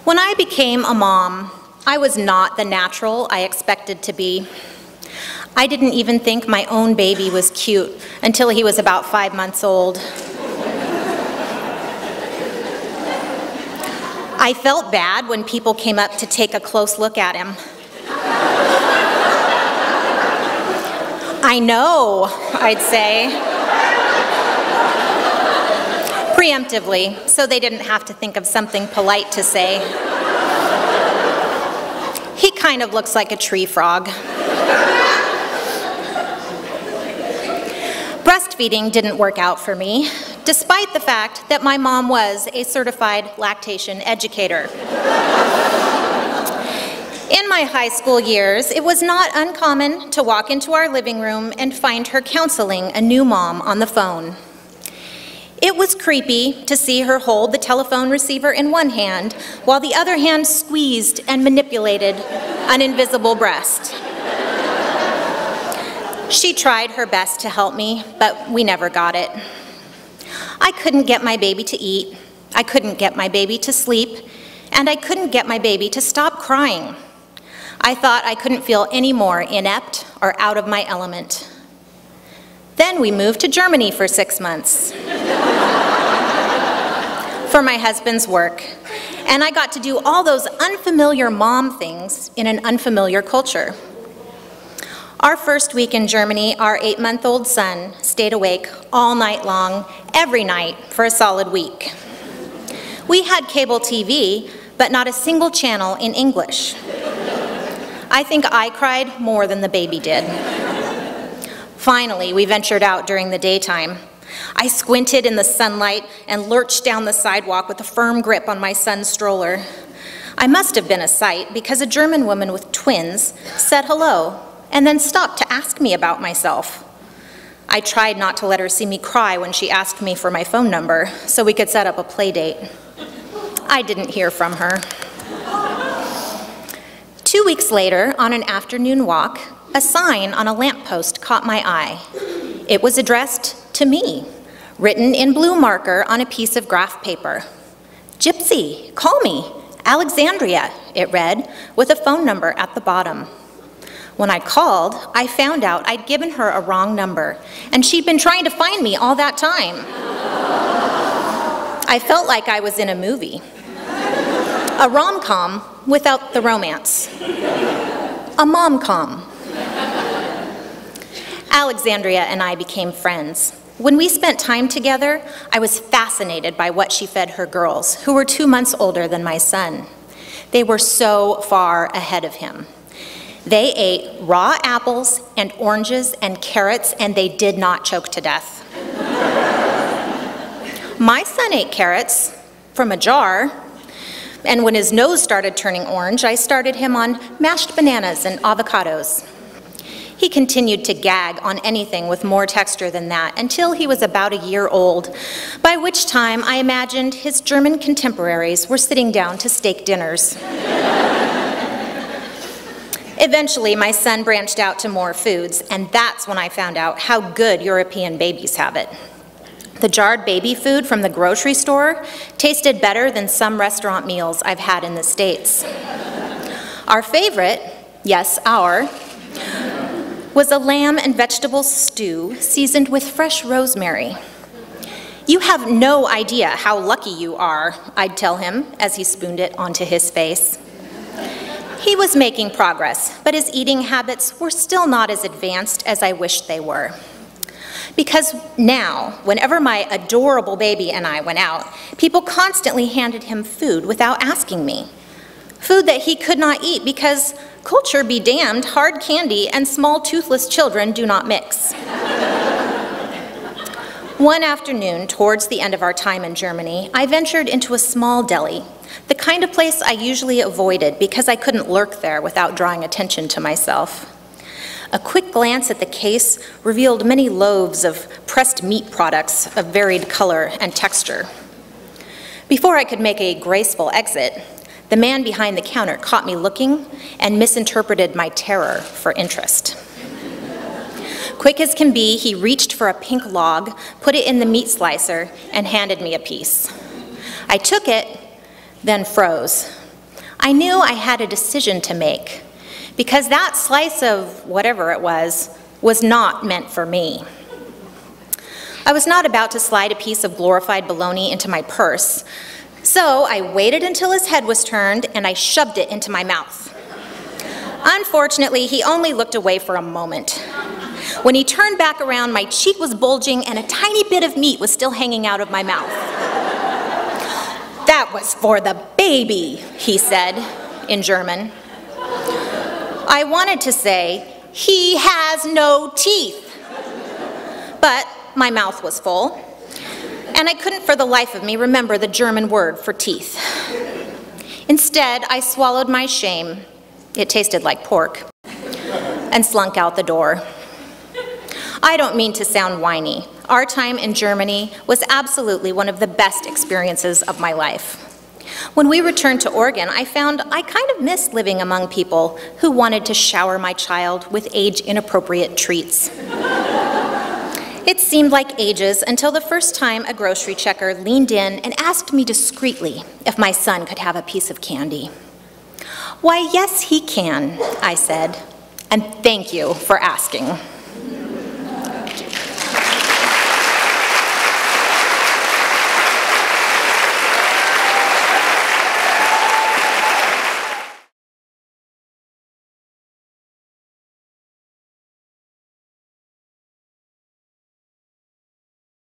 When I became a mom, I was not the natural I expected to be. I didn't even think my own baby was cute until he was about 5 months old. I felt bad when people came up to take a close look at him. I know, I'd say, preemptively, so they didn't have to think of something polite to say. He kind of looks like a tree frog. Breastfeeding didn't work out for me, despite the fact that my mom was a certified lactation educator. In my high school years, it was not uncommon to walk into our living room and find her counseling a new mom on the phone. It was creepy to see her hold the telephone receiver in one hand while the other hand squeezed and manipulated an invisible breast. She tried her best to help me, but we never got it. I couldn't get my baby to eat, I couldn't get my baby to sleep, and I couldn't get my baby to stop crying. I thought I couldn't feel any more inept or out of my element. Then we moved to Germany for 6 months for my husband's work, and I got to do all those unfamiliar mom things in an unfamiliar culture. Our first week in Germany, our 8-month-old son stayed awake all night long, every night, for a solid week. We had cable TV, but not a single channel in English. I think I cried more than the baby did. Finally, we ventured out during the daytime. I squinted in the sunlight and lurched down the sidewalk with a firm grip on my son's stroller. I must have been a sight because a German woman with twins said hello and then stopped to ask me about myself. I tried not to let her see me cry when she asked me for my phone number so we could set up a play date. I didn't hear from her. 2 weeks later, on an afternoon walk, a sign on a lamppost caught my eye. It was addressed to me, written in blue marker on a piece of graph paper. "Gypsy, call me, Alexandria," it read, with a phone number at the bottom. When I called, I found out I'd given her a wrong number, and she'd been trying to find me all that time. I felt like I was in a movie. A rom-com without the romance. A mom-com. Alexandria and I became friends. When we spent time together, I was fascinated by what she fed her girls, who were 2 months older than my son. They were so far ahead of him. They ate raw apples and oranges and carrots, and they did not choke to death. My son ate carrots from a jar, and when his nose started turning orange, I started him on mashed bananas and avocados. He continued to gag on anything with more texture than that until he was about a year old, by which time I imagined his German contemporaries were sitting down to steak dinners. Eventually, my son branched out to more foods, and that's when I found out how good European babies have it. The jarred baby food from the grocery store tasted better than some restaurant meals I've had in the States. Our favorite, yes, was a lamb and vegetable stew seasoned with fresh rosemary. "You have no idea how lucky you are," I'd tell him as he spooned it onto his face. He was making progress, but his eating habits were still not as advanced as I wished they were. Because now, whenever my adorable baby and I went out, people constantly handed him food without asking me. Food that he could not eat because, culture be damned, hard candy and small toothless children do not mix. One afternoon, towards the end of our time in Germany, I ventured into a small deli, the kind of place I usually avoided because I couldn't lurk there without drawing attention to myself. A quick glance at the case revealed many loaves of pressed meat products of varied color and texture. Before I could make a graceful exit, the man behind the counter caught me looking and misinterpreted my terror for interest. Quick as can be, he reached for a pink log, put it in the meat slicer, and handed me a piece. I took it, then froze. I knew I had a decision to make, because that slice of whatever it was not meant for me. I was not about to slide a piece of glorified bologna into my purse, so I waited until his head was turned and I shoved it into my mouth. Unfortunately, he only looked away for a moment. When he turned back around, my cheek was bulging and a tiny bit of meat was still hanging out of my mouth. "That was for the baby," he said in German. I wanted to say, "He has no teeth," but my mouth was full, and I couldn't for the life of me remember the German word for teeth. Instead, I swallowed my shame, it tasted like pork, and slunk out the door. I don't mean to sound whiny. Our time in Germany was absolutely one of the best experiences of my life. When we returned to Oregon, I found I kind of missed living among people who wanted to shower my child with age-inappropriate treats. It seemed like ages until the first time a grocery checker leaned in and asked me discreetly if my son could have a piece of candy. "Why, yes, he can," I said, "and thank you for asking."